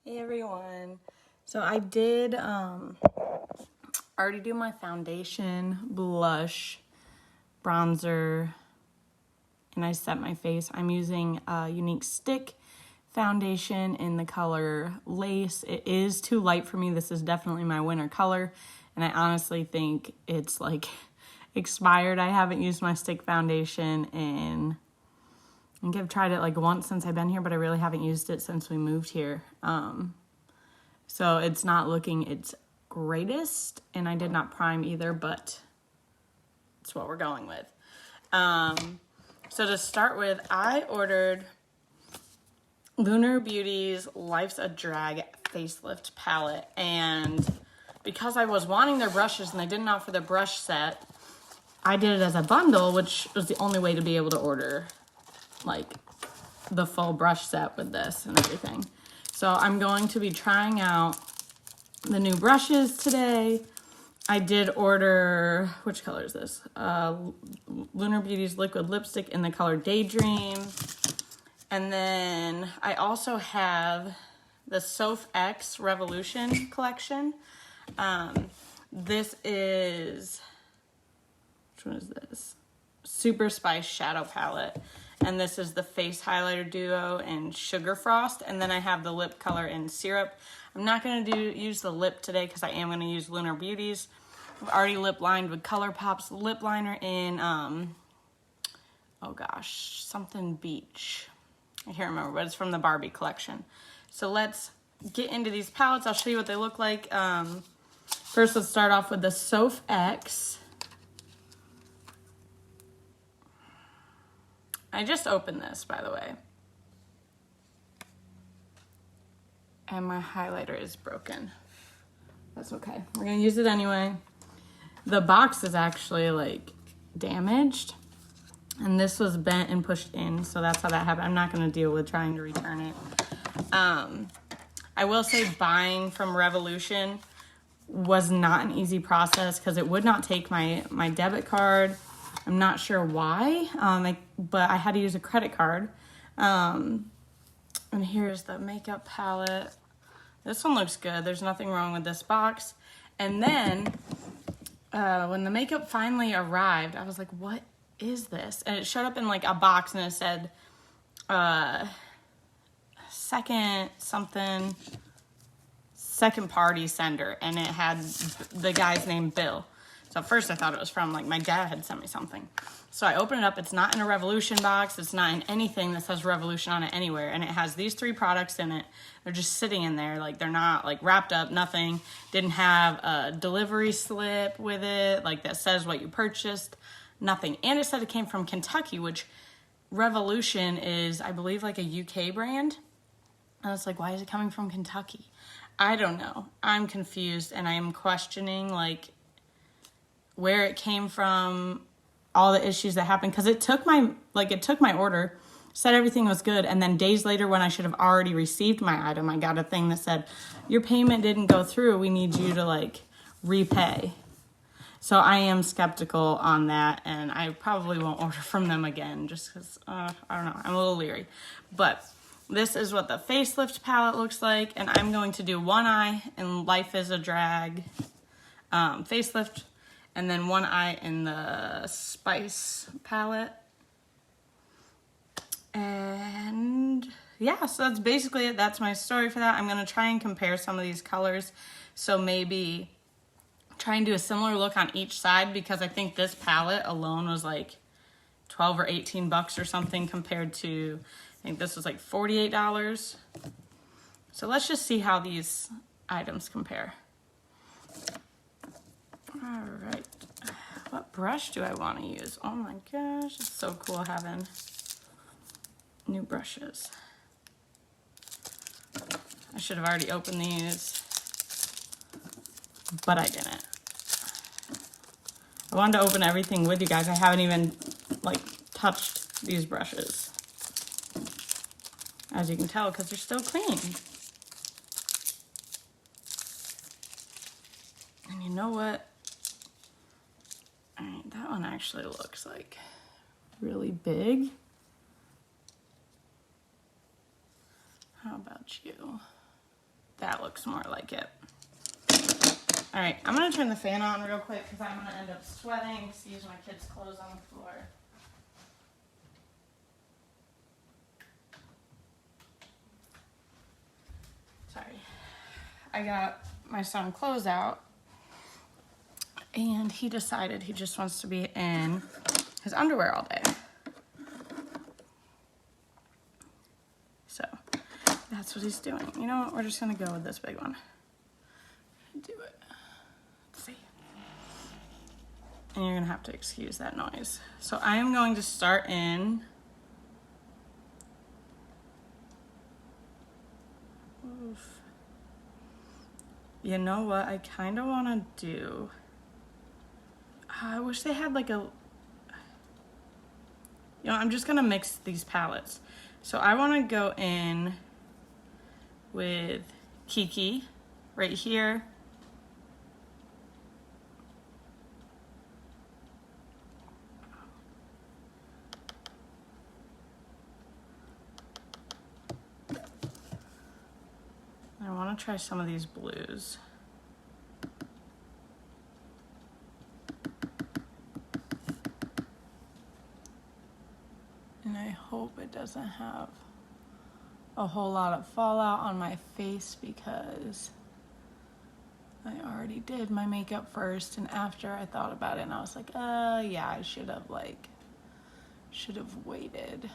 Hey everyone. So I did already do my foundation, blush, bronzer, and I set my face. I'm using a Unique Stick foundation in the color Lace. It is too light for me. This is definitely my winter color, and I honestly think it's like expired. I haven't used my stick foundation in, I think I've tried it like once since I've been here, but I really haven't used it since we moved here. So it's not looking its greatest, and I did not prime either, but it's what we're going with. So to start with, I ordered Lunar Beauty's Life's a Drag facelift palette, and because I was wanting their brushes and they didn't offer the brush set, I did it as a bundle, which was the only way to be able to order like the full brush set with this and everything. So I'm going to be trying out the new brushes today. I did order, which color is this? Lunar Beauty's liquid lipstick in the color Daydream. And then I also have the Sophx Revolution collection. This is, which one is this? Super Spice Shadow Palette. And this is the Face Highlighter Duo in Sugar Frost. And then I have the lip color in Syrup. I'm not going to use the lip today because I am going to use Lunar Beauty's. I've already lip lined with ColourPop's lip liner in, oh gosh, something beach. I can't remember, but it's from the Barbie collection. So let's get into these palettes. I'll show you what they look like. First, let's start off with the Sophx. I just opened this, by the way. And my highlighter is broken. That's okay. We're gonna use it anyway. The box is actually like damaged. And this was bent and pushed in, so that's how that happened. I'm not gonna deal with trying to return it. I will say buying from Revolution was not an easy process because it would not take my debit card. I'm not sure why, but I had to use a credit card. And here's the makeup palette. This one looks good. There's nothing wrong with this box. And then when the makeup finally arrived, I was like, what is this? And it showed up in like a box and it said second party sender. And it had the guy's name, Bill. So at first I thought it was from, like, my dad had sent me something. So I open it up. It's not in a Revolution box. It's not in anything that says Revolution on it anywhere. And it has these 3 products in it. They're just sitting in there. Like, they're not, like, wrapped up, nothing. Didn't have a delivery slip with it, like, that says what you purchased. Nothing. And it said it came from Kentucky, which Revolution is, I believe, like a UK brand. And I was like, why is it coming from Kentucky? I don't know. I'm confused, and I am questioning, like, where it came from, all the issues that happened, because it took my order, said everything was good, and then days later when I should have already received my item, I got a thing that said, your payment didn't go through, we need you to like repay. So I am skeptical on that, and I probably won't order from them again just because, I don't know, I'm a little leery. But this is what the facelift palette looks like, and I'm going to do one eye in Life is a Drag facelift, and then one eye in the Spice palette. And yeah, so that's basically it. That's my story for that. I'm going to try and compare some of these colors. So maybe try and do a similar look on each side, because I think this palette alone was like 12 or 18 bucks or something compared to, I think this was like $48. So let's just see how these items compare. All right, what brush do I want to use? Oh my gosh, it's so cool having new brushes. I should have already opened these, but I didn't. I wanted to open everything with you guys. I haven't even like touched these brushes, as you can tell, because they're still clean. And you know what? All right, that one actually looks like really big. How about you? That looks more like it. All right, I'm gonna turn the fan on real quick because I'm gonna end up sweating. Excuse my kids' clothes on the floor. Sorry. I got my son clothes out and he decided he just wants to be in his underwear all day. So that's what he's doing. You know what? We're just gonna go with this big one. Do it. Let's see. And you're gonna have to excuse that noise. So I am going to start in oof. You know what I kind of want to do? I wish they had like a, you know, I'm just gonna mix these palettes. So I want to go in with Kiki right here. I want to try some of these blues. And I hope it doesn't have a whole lot of fallout on my face because I already did my makeup first, and after I thought about it and I was like, yeah, I should have waited.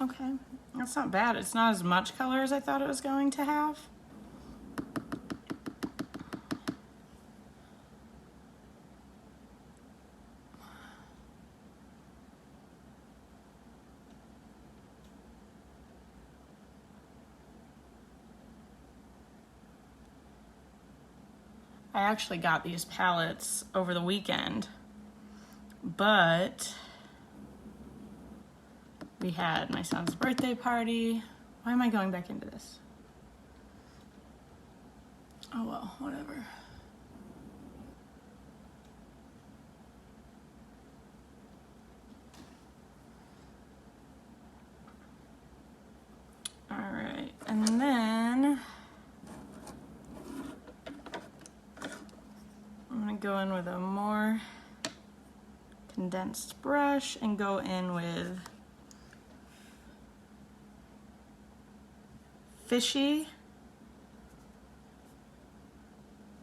Okay, that's not bad. It's not as much color as I thought it was going to have. I actually got these palettes over the weekend, but we had my son's birthday party. Why am I going back into this? Oh well, whatever. All right, and then I'm gonna go in with a more condensed brush and go in with Fishy.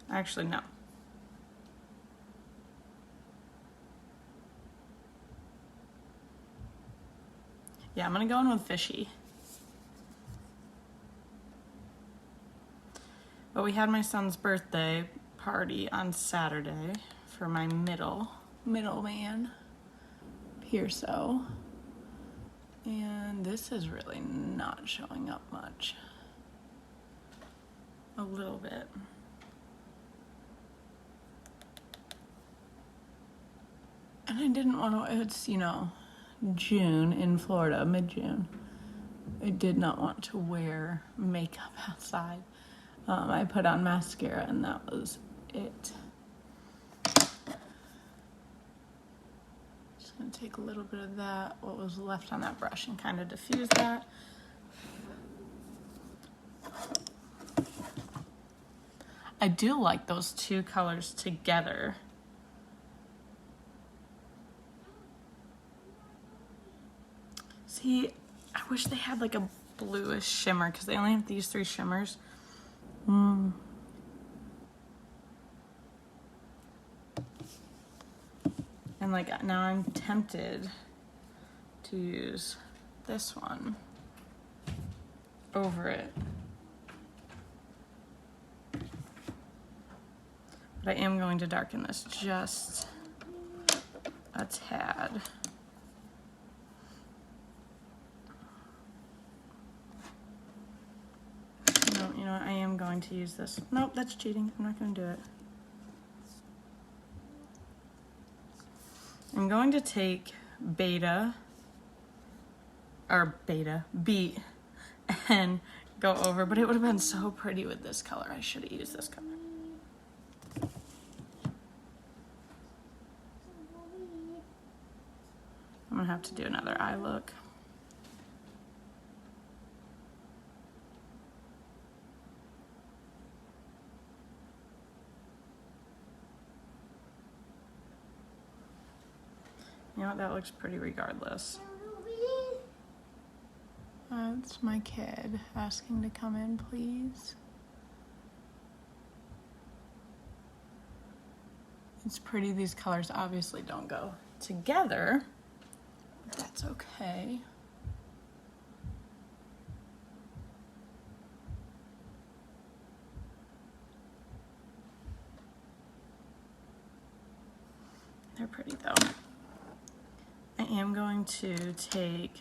Actually, no. Yeah, I'm gonna go in with Fishy. But we had my son's birthday party on Saturday for my middleman, Pierso. And this is really not showing up much. A little bit. And I didn't want to, it's, you know, June in Florida, mid-June. I did not want to wear makeup outside. I put on mascara and that was it. Just gonna take a little bit of that, what was left on that brush, and kind of diffuse that. I do like those two colors together. See, I wish they had like a bluish shimmer because they only have these three shimmers. And like now I'm tempted to use this one over it. But I am going to darken this just a tad. No, you know what? I am going to use this. Nope, that's cheating. I'm not going to do it. I'm going to take Beat, and go over, but it would have been so pretty with this color. I should have used this color. gonna have to do another eye look. You know what, that looks pretty regardless. That's my kid asking to come in, please. It's pretty. These colors obviously don't go together, but that's okay. They're pretty though. I am going to take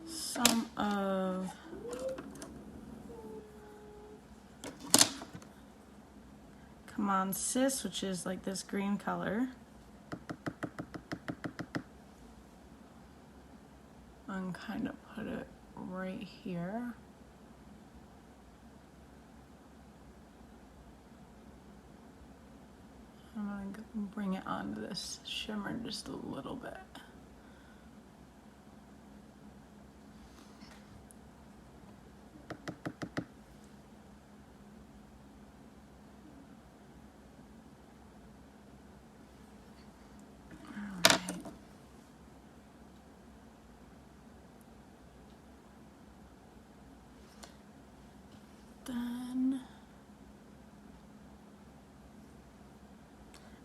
some of Come On Sis, which is like this green color, and kind of put it right here. I'm gonna bring it onto this shimmer just a little bit. Alright. Then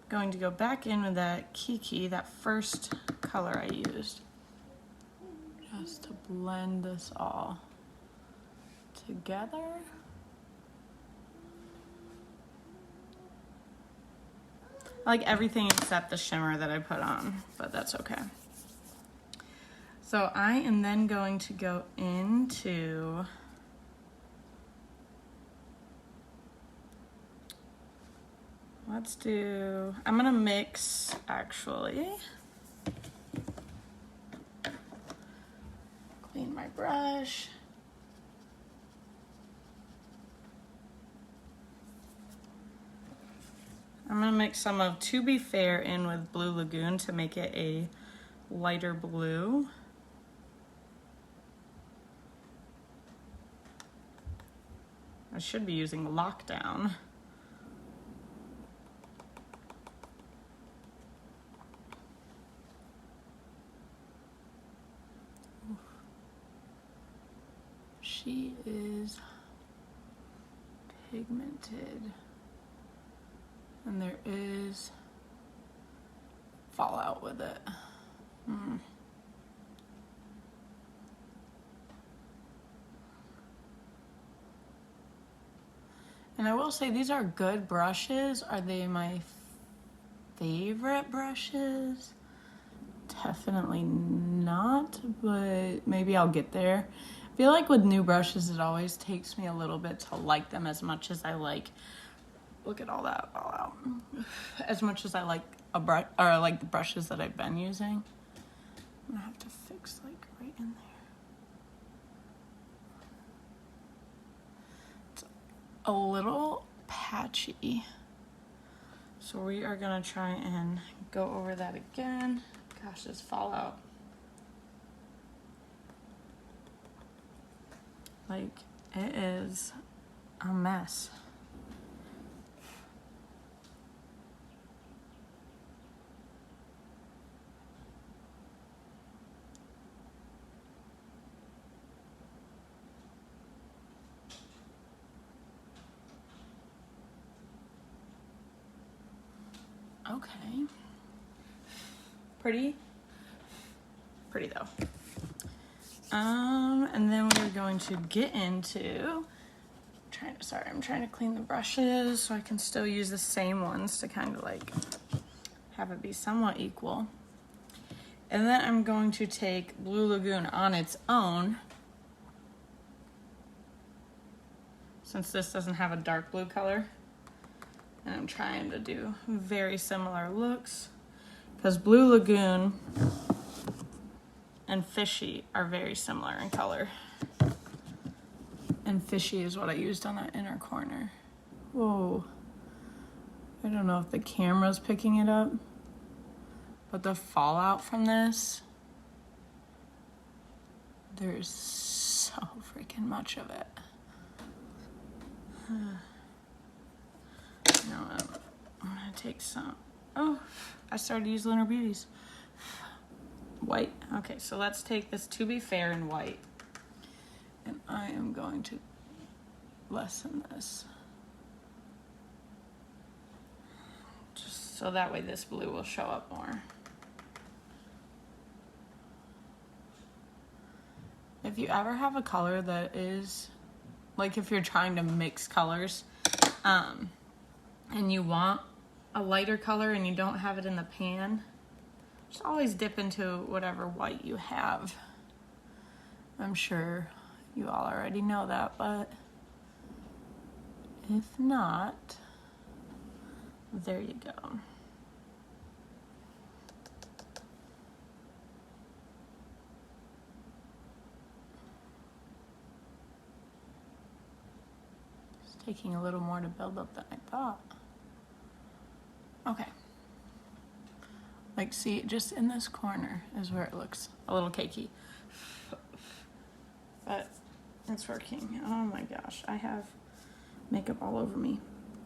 going to go back in with that Kiki, that first color I used, just to blend this all together. I like everything except the shimmer that I put on, but that's okay. So I am then going to go into I'm gonna mix, actually. Clean my brush. I'm gonna mix some of To Be Fair in with Blue Lagoon to make it a lighter blue. I should be using Lockdown. She is pigmented, and there is fallout with it. And I will say these are good brushes. Are they my favorite brushes? Definitely not, but maybe I'll get there. I feel like with new brushes, it always takes me a little bit to like them as much as I like, look at all that fallout, as much as I like a brush, or like the brushes that I've been using. I'm gonna have to fix like right in there. It's a little patchy. So we are gonna try and go over that again. Gosh, this fallout. Like, it is a mess. Okay. Pretty though. And then we're going to get into I'm trying to clean the brushes so I can still use the same ones to kind of like have it be somewhat equal. And then I'm going to take Blue Lagoon on its own, since this doesn't have a dark blue color. And I'm trying to do very similar looks, because Blue Lagoon and Fishy are very similar in color. And Fishy is what I used on that inner corner. Whoa. I don't know if the camera's picking it up, but the fallout from this, there's so freaking much of it. Now I'm gonna take some. Oh, I started to use Lunar Beauties. White. Okay, so let's take this To Be Fair in white. And I am going to lessen this. Just so that way this blue will show up more. If you ever have a color that is, like if you're trying to mix colors, and you want a lighter color and you don't have it in the pan, just always dip into whatever white you have. I'm sure you all already know that, but if not, there you go. It's taking a little more to build up than I thought. Okay. Like, see, just in this corner is where it looks a little cakey. But it's working. Oh my gosh, I have makeup all over me.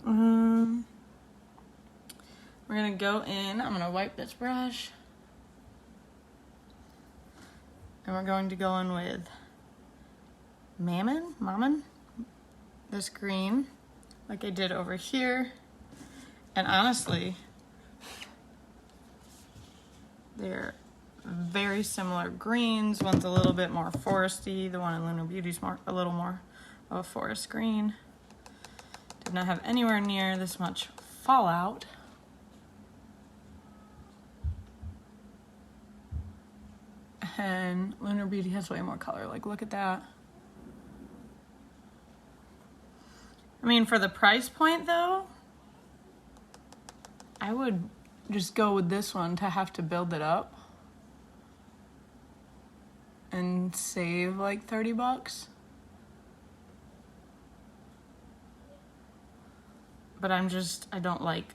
We're gonna go in, I'm gonna wipe this brush. And we're going to go in with Mammon, this green, like I did over here. And honestly, they're very similar greens. One's a little bit more foresty. The one in Lunar Beauty's a little more of a forest green. Did not have anywhere near this much fallout. And Lunar Beauty has way more color. Like, look at that. I mean, for the price point though, I would just go with this one to have to build it up and save like 30 bucks. But I don't like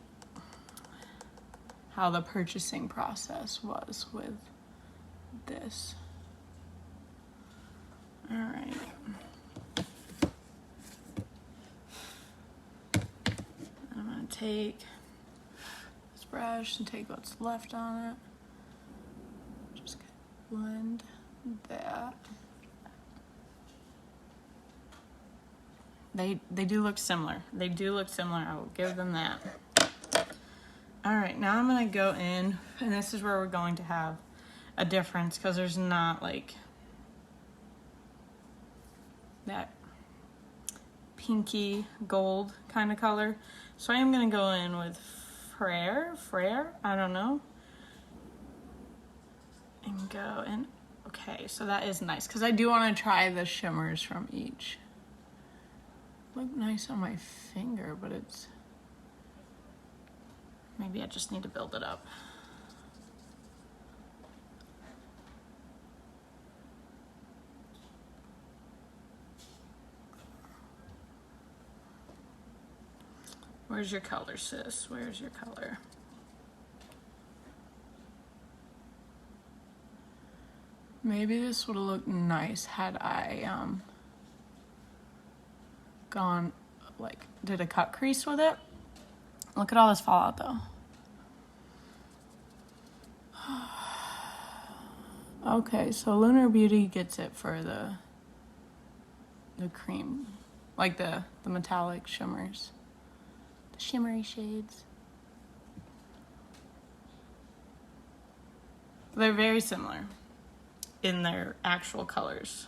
how the purchasing process was with this. All right. I'm gonna take this brush and take what's left on it. Just blend that. They do look similar. They do look similar. I will give them that. All right, now I'm gonna go in, and this is where we're going to have a difference because there's not like that pinky gold kind of color. So I am gonna go in with Frere, I don't know. And go in, okay, so that is nice because I do want to try the shimmers from each. Look nice on my finger, but it's, maybe I just need to build it up. Where's your color, sis? Where's your color? Maybe this would have looked nice had I gone, like, did a cut crease with it. Look at all this fallout though. Okay, so Lunar Beauty gets it for the cream, like the metallic shimmers, the shimmery shades. They're very similar in their actual colors.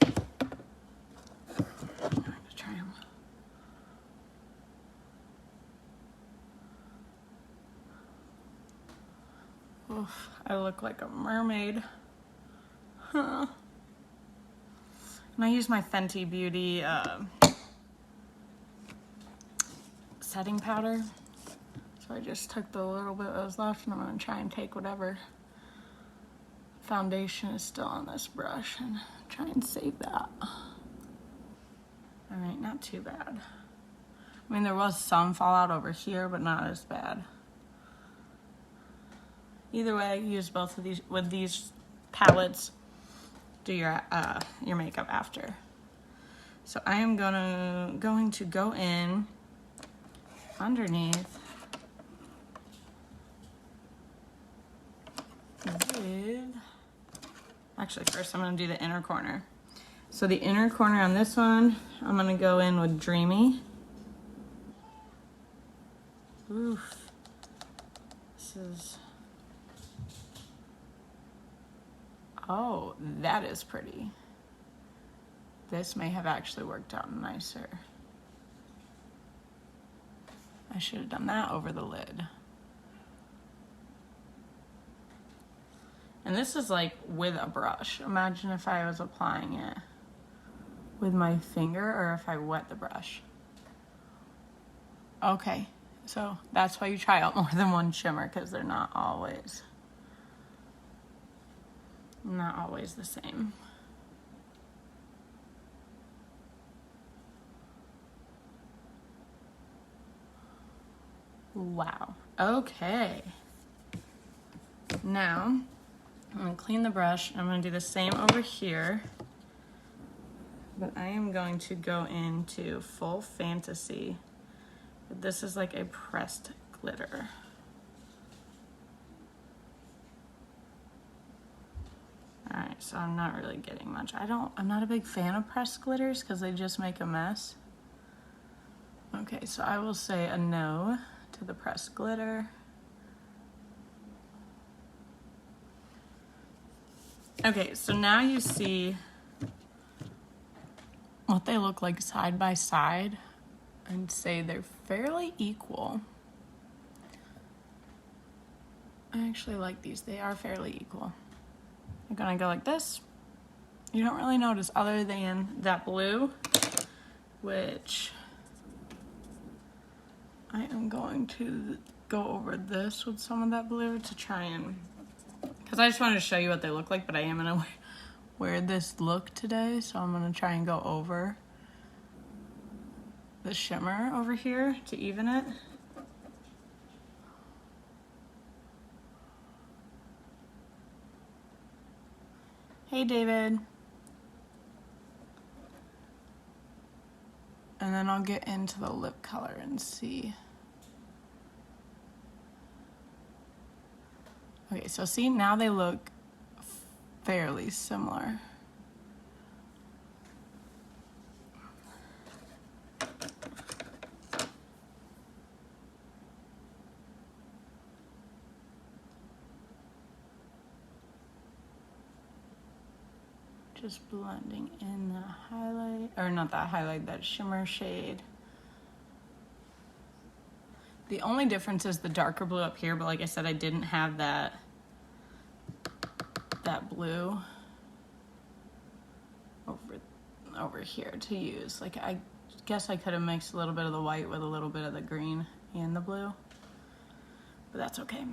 I'm gonna try them. Oof, I look like a mermaid. Huh. And I use my Fenty Beauty setting powder. So I just took the little bit that was left, and I'm gonna try and take whatever foundation is still on this brush and try and save that. All right, not too bad. I mean, there was some fallout over here, but not as bad. Either way, use both of these with these palettes. Do your makeup after. So I am going to go in underneath with, actually first I'm going to do the inner corner. So the inner corner on this one, I'm going to go in with Dreamy. Oof. This is, oh, that is pretty. This may have actually worked out nicer. I should have done that over the lid. And this is like with a brush. Imagine if I was applying it with my finger or if I wet the brush. Okay, so that's why you try out more than one shimmer, because they're not always the same. Wow. Okay. Now, I'm going to clean the brush. I'm going to do the same over here. But I am going to go into Full Fantasy. This is like a pressed glitter. Alright, so I'm not really getting much. I'm not a big fan of pressed glitters because they just make a mess. Okay, so I will say a no to the pressed glitter. Okay, so now you see what they look like side by side. I'd say they're fairly equal. I actually like these. They are fairly equal. I'm gonna go like this. You don't really notice other than that blue, which I am going to go over this with some of that blue to try and, because I just wanted to show you what they look like, but I am gonna wear this look today, so I'm gonna try and go over the shimmer over here to even it. Hey, David. And then I'll get into the lip color and see. Okay, so see, now they look fairly similar. Just blending in the highlight, or not that highlight, that shimmer shade. The only difference is the darker blue up here, but like I said, I didn't have that blue over here to use. Like, I guess I could have mixed a little bit of the white with a little bit of the green and the blue, but that's okay.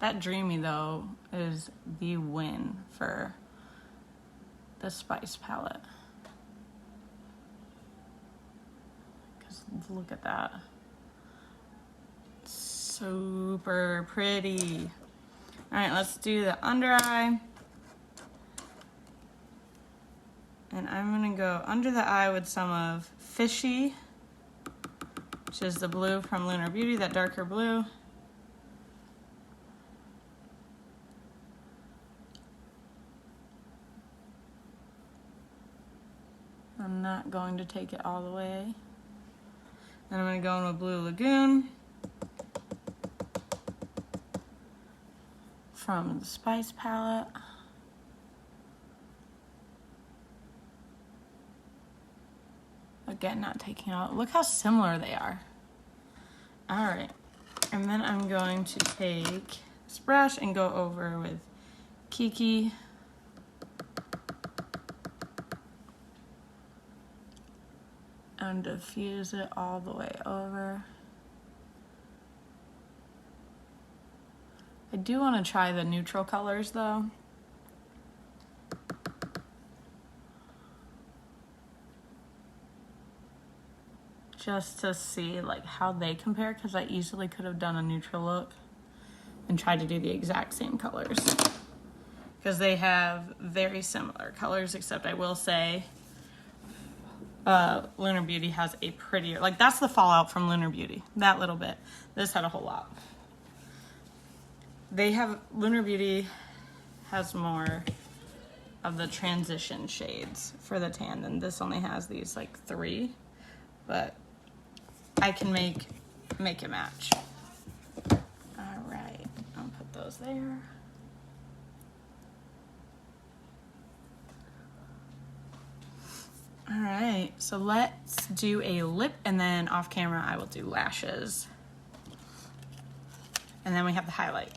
That Dreamy, though, is the win for the Spice palette. Because look at that. Super pretty. All right, let's do the under eye. And I'm gonna go under the eye with some of Fishy, which is the blue from Lunar Beauty, that darker blue. I'm not going to take it all the way. Then I'm going to go in with Blue Lagoon from the Spice palette. Again, not taking it all. Look how similar they are. All right. And then I'm going to take this brush and go over with Kiki. And diffuse it all the way over. I do want to try the neutral colors though. Just to see like how they compare, because I easily could have done a neutral look and tried to do the exact same colors. Because they have very similar colors, except I will say Lunar Beauty has a prettier, like that's the fallout from Lunar Beauty, that little bit. This had a whole lot. Lunar Beauty has more of the transition shades for the tan, and this only has these like 3, but I can make it match. All right, I'll put those there. All right, so let's do a lip, and then off camera I will do lashes. And then we have the highlight.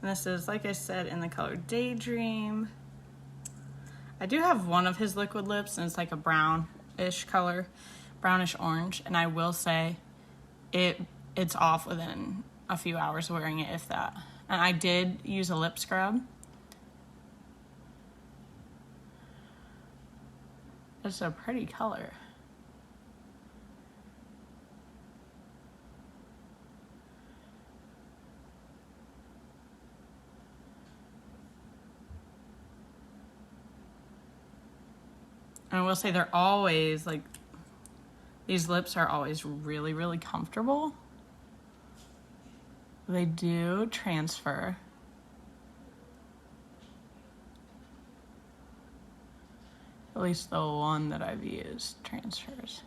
And this is, like I said, in the color Daydream. I do have one of his liquid lips, and it's like a brownish color, brownish orange. And I will say it's off within a few hours wearing it, if that. And I did use a lip scrub. It's a pretty color. And I will say they're always like, these lips are always really, really comfortable. They do transfer. At least the one that I've used transfers.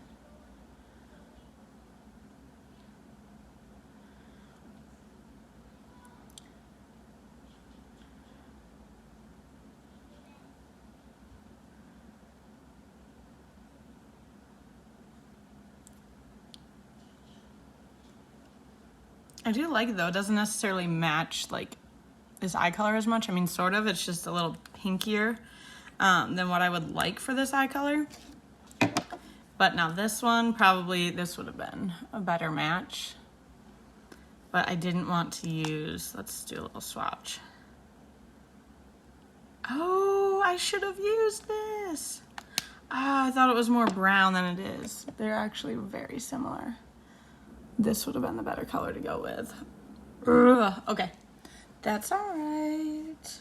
I do like it though. It doesn't necessarily match like this eye color as much. I mean, sort of. It's just a little pinkier than what I would like for this eye color. But now this one, probably this would have been a better match. But I didn't want to use, let's do a little swatch. Oh, I should have used this. Ah, I thought it was more brown than it is. They're actually very similar. This would have been the better color to go with. Ugh, okay, that's all right.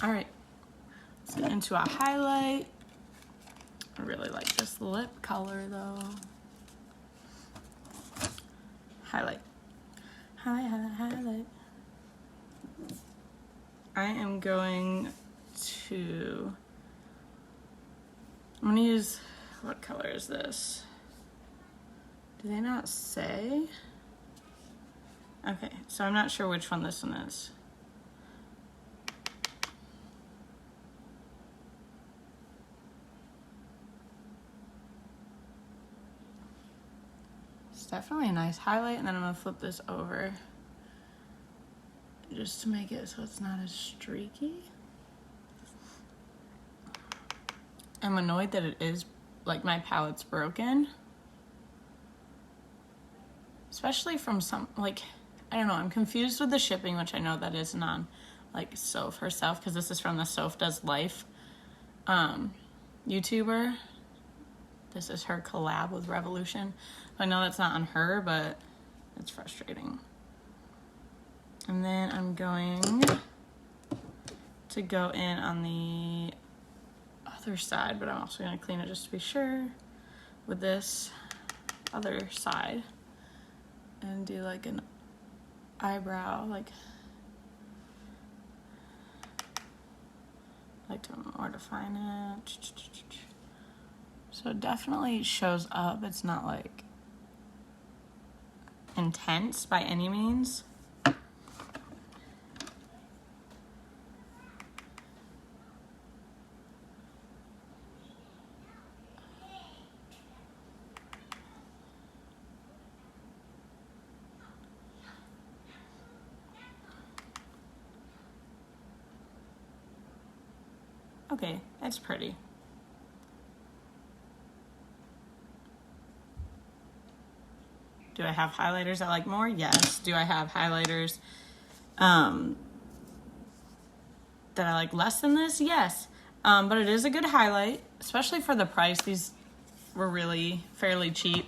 All right, let's get into a highlight. I really like this lip color though. Highlight, highlight. I am going to, I'm gonna use, what color is this? Do they not say? Okay, so I'm not sure which one this one is. It's definitely a nice highlight, and then I'm gonna flip this over just to make it so it's not as streaky. I'm annoyed that it is, like my palette's broken. Especially from some, like, I don't know, I'm confused with the shipping, which I know that isn't on, like, Soph herself, because this is from the Soph Does Life YouTuber. This is her collab with Revolution. I know that's not on her, but it's frustrating. And then I'm going to go in on the other side, but I'm also going to clean it just to be sure with this other side. And do like an eyebrow, like to more define it. So it definitely shows up. It's not like intense by any means. Okay, that's pretty. Do I have highlighters I like more? Yes. Do I have highlighters that I like less than this? Yes. But it is a good highlight, especially for the price. These were really fairly cheap,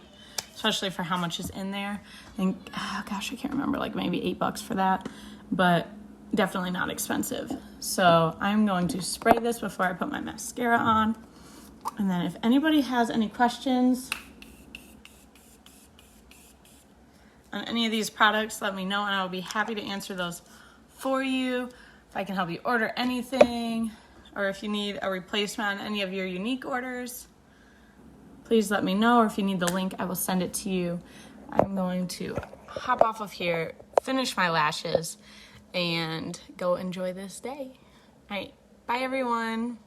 especially for how much is in there. I think, oh gosh, I can't remember, like maybe $8 for that, but definitely not expensive. So I'm going to spray this before I put my mascara on. And then if anybody has any questions on any of these products, let me know and I'll be happy to answer those for you. If I can help you order anything, or if you need a replacement on any of your unique orders, please let me know. Or if you need the link, I will send it to you. I'm going to hop off of here, finish my lashes, and go enjoy this day. All right, bye everyone.